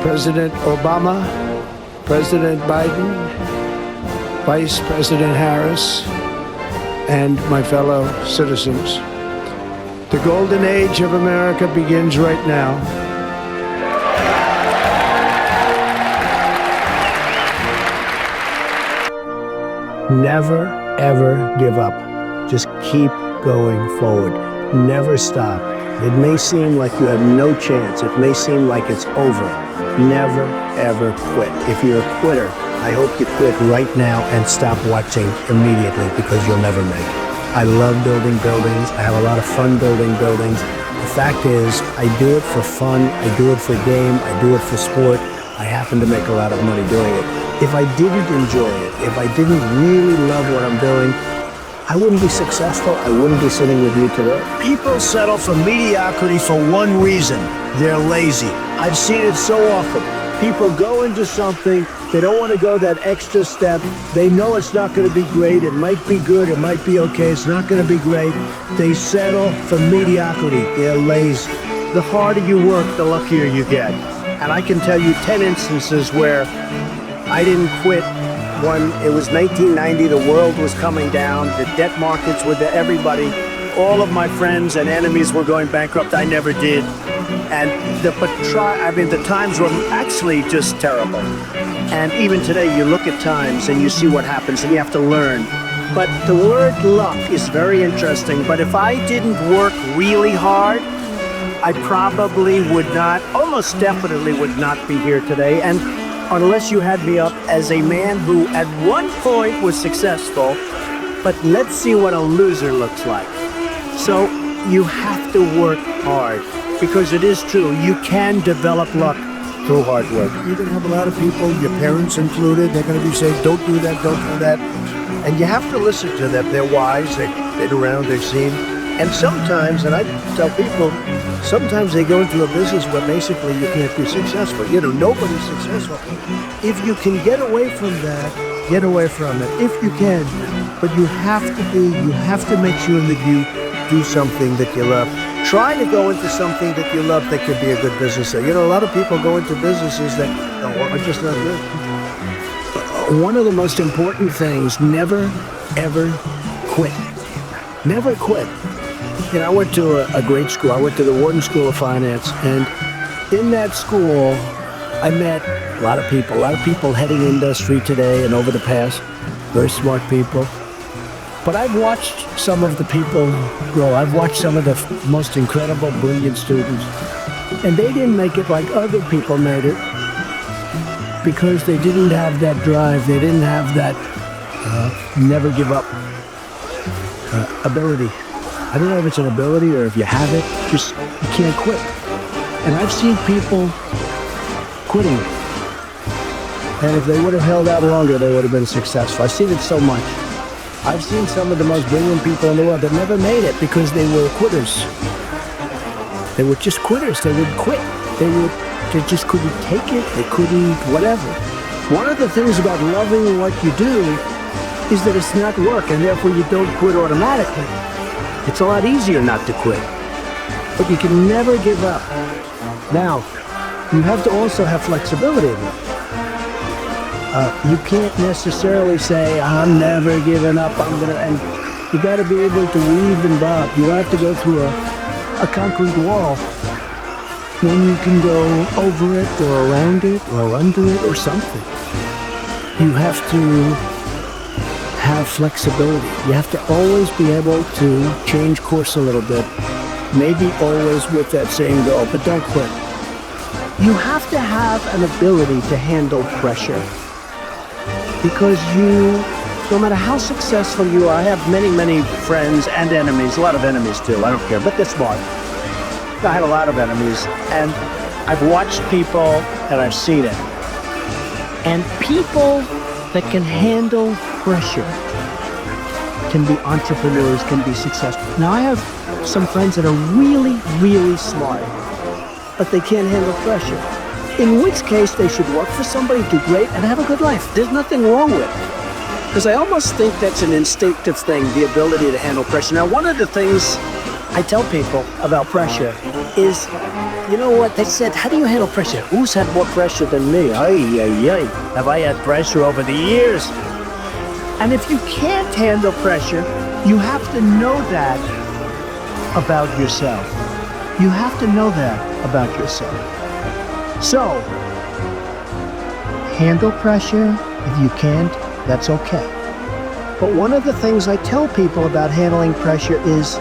President Obama, President Biden, Vice President Harris, and my fellow citizens. The golden age of America begins right now. Never, ever give up. Just keep going forward. Never stop. It may seem like you have no chance. It may seem like it's over. Never, ever quit. If you're a quitter, I hope you quit right now and stop watching immediately, because you'll never make it. I love building buildings. I have a lot of fun building buildings. The fact is, I do it for fun. I do it for game. I do it for sport. I happen to make a lot of money doing it. If I didn't enjoy it, if I didn't really love what I'm doing, I wouldn't be successful. I wouldn't be sitting with you today. People settle for mediocrity for one reason. They're lazy. I've seen it so often. People go into something, they don't want to go that extra step. They know it's not going to be great. It might be good. It might be okay. It's not going to be great. They settle for mediocrity. They're lazy. The harder you work, the luckier you get. And I can tell you 10 instances where I didn't quit when it was 1990, the world was coming down, the debt markets were there, everybody, all of my friends and enemies were going bankrupt. I never did. And the times were actually just terrible. And even today, you look at times and you see what happens and you have to learn. But the word luck is very interesting. But if I didn't work really hard, I probably would not, almost definitely would not be here today. And unless you had me up as a man who at one point was successful, but let's see what a loser looks like. So you have to work hard, because it is true, you can develop luck through hard work. You're going to have a lot of people, your parents included, they're going to be saying, don't do that, don't do that. And you have to listen to them. They're wise, they've been around, they've seen. And sometimes, and I tell people, sometimes they go into a business where basically you can't be successful. You know, nobody's successful. If you can get away from that, get away from it, if you can. But you have to make sure that you do something that you love. Try to go into something that you love that could be a good business. You know, a lot of people go into businesses that are just not good. One of the most important things, never, ever quit. Never quit. You know, I went to a great school. I went to the Wharton School of Finance, and in that school, I met a lot of people heading industry today and over the past, very smart people. But I've watched some of the people grow. I've watched some of the most incredible, brilliant students, and they didn't make it like other people made it because they didn't have that drive. They didn't have that never give up ability. I don't know if it's an ability or if you have it, just you can't quit. And I've seen people quitting. And if they would have held out longer, they would have been successful. I've seen it so much. I've seen some of the most brilliant people in the world that never made it because they were quitters. They were just quitters. They would quit. They just couldn't take it. They couldn't whatever. One of the things about loving what you do is that it's not work, and therefore you don't quit automatically. It's a lot easier not to quit, but you can never give up. Now, you have to also have flexibility in it. You can't necessarily say, I'm never giving up, and you got to be able to weave and bob. You don't have to go through a concrete wall when you can go over it or around it or under it or something. You have to have flexibility. You have to always be able to change course a little bit, maybe always with that same goal, but don't quit. You have to have an ability to handle pressure, because no matter how successful you are, I have many friends and enemies, a lot of enemies too, I don't care, but they're smart. I have a lot of enemies, and I've watched people and I've seen it. And people that can handle pressure can be entrepreneurs, can be successful. Now, I have some friends that are really smart, but they can't handle pressure. In which case, they should work for somebody, do great, and have a good life. There's nothing wrong with it. Because I almost think that's an instinctive thing, the ability to handle pressure. Now, one of the things I tell people about pressure is, you know what they said, how do you handle pressure? Who's had more pressure than me? Ay. Have I had pressure over the years? And if you can't handle pressure, you have to know that about yourself. You have to know that about yourself. So, handle pressure. If you can't, that's okay. But one of the things I tell people about handling pressure is,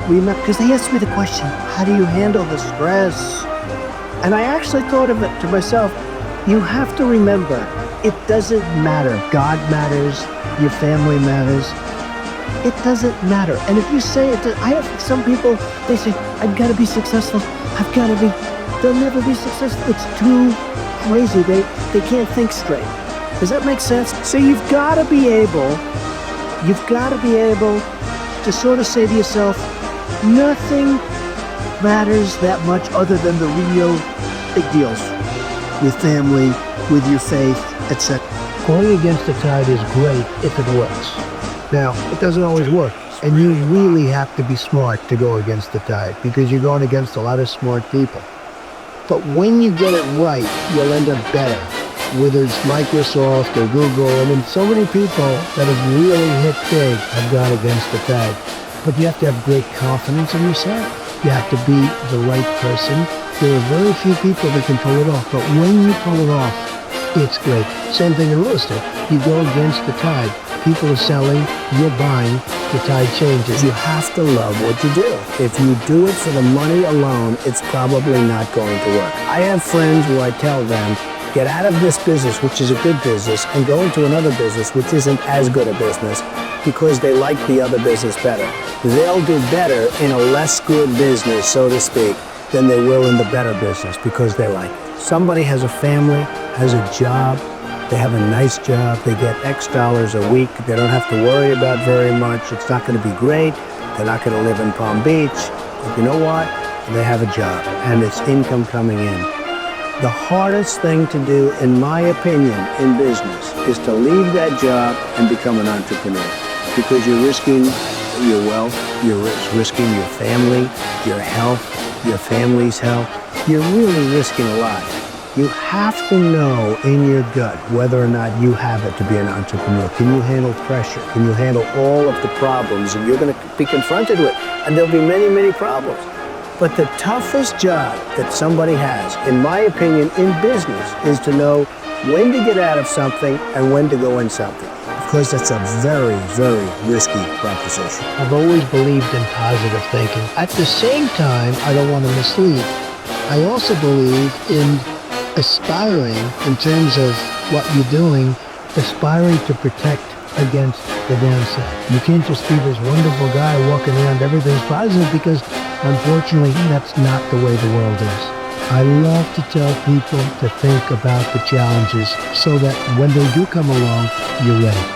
remember, because they asked me the question, how do you handle the stress? And I actually thought of it to myself, you have to remember, it doesn't matter. God matters, your family matters. It doesn't matter. And if you say it, I have some people, they say, I've got to be successful. I've got to be, they'll never be successful. It's too crazy. They can't think straight. Does that make sense? So you've got to be able to sort of say to yourself, nothing matters that much other than the real big deals with family, with your faith, etc. Going against the tide is great if it works. Now, it doesn't always work, and you really have to be smart to go against the tide because you're going against a lot of smart people. But when you get it right, you'll end up better. Whether it's Microsoft or Google, I mean, so many people that have really hit big have gone against the tide. But you have to have great confidence in yourself. You have to be the right person. There are very few people that can pull it off, but when you pull it off, it's great. Same thing in real estate. You go against the tide. People are selling, you're buying, the tide changes. You have to love what you do. If you do it for the money alone, it's probably not going to work. I have friends who I tell them, get out of this business, which is a good business, and go into another business, which isn't as good a business, because they like the other business better. They'll do better in a less good business, so to speak, than they will in the better business, because they like it. Somebody has a family, has a job, they have a nice job, they get X dollars a week, they don't have to worry about very much, it's not going to be great, they're not going to live in Palm Beach, but you know what? They have a job, and it's income coming in. The hardest thing to do, in my opinion, in business, is to leave that job and become an entrepreneur, because you're risking your wealth, you're risking your family, your health, your family's health. You're really risking a lot. You have to know in your gut whether or not you have it to be an entrepreneur. Can you handle pressure? Can you handle all of the problems that you're going to be confronted with? And there'll be many, many problems. But the toughest job that somebody has, in my opinion, in business, is to know when to get out of something and when to go in something. Because that's a very, very risky proposition. I've always believed in positive thinking. At the same time, I don't want to mislead. I also believe in aspiring, in terms of what you're doing, aspiring to protect against the downside. You can't just be this wonderful guy walking around, everything's positive, because unfortunately, that's not the way the world is. I love to tell people to think about the challenges so that when they do come along, you're ready.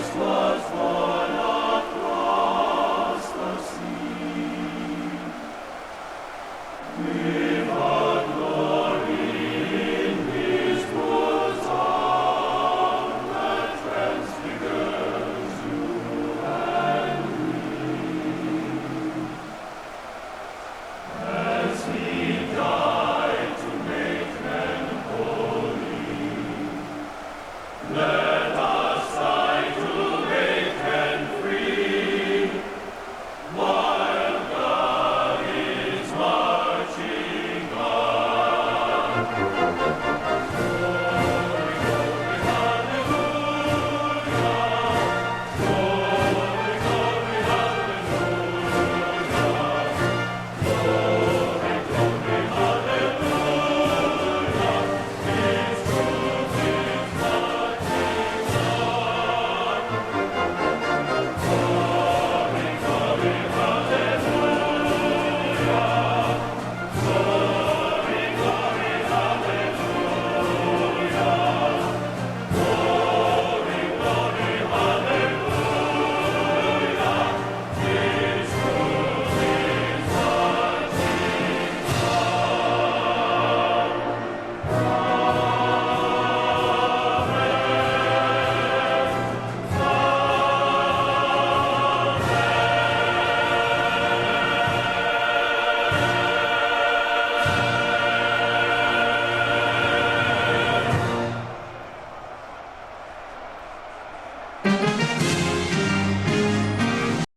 Christ was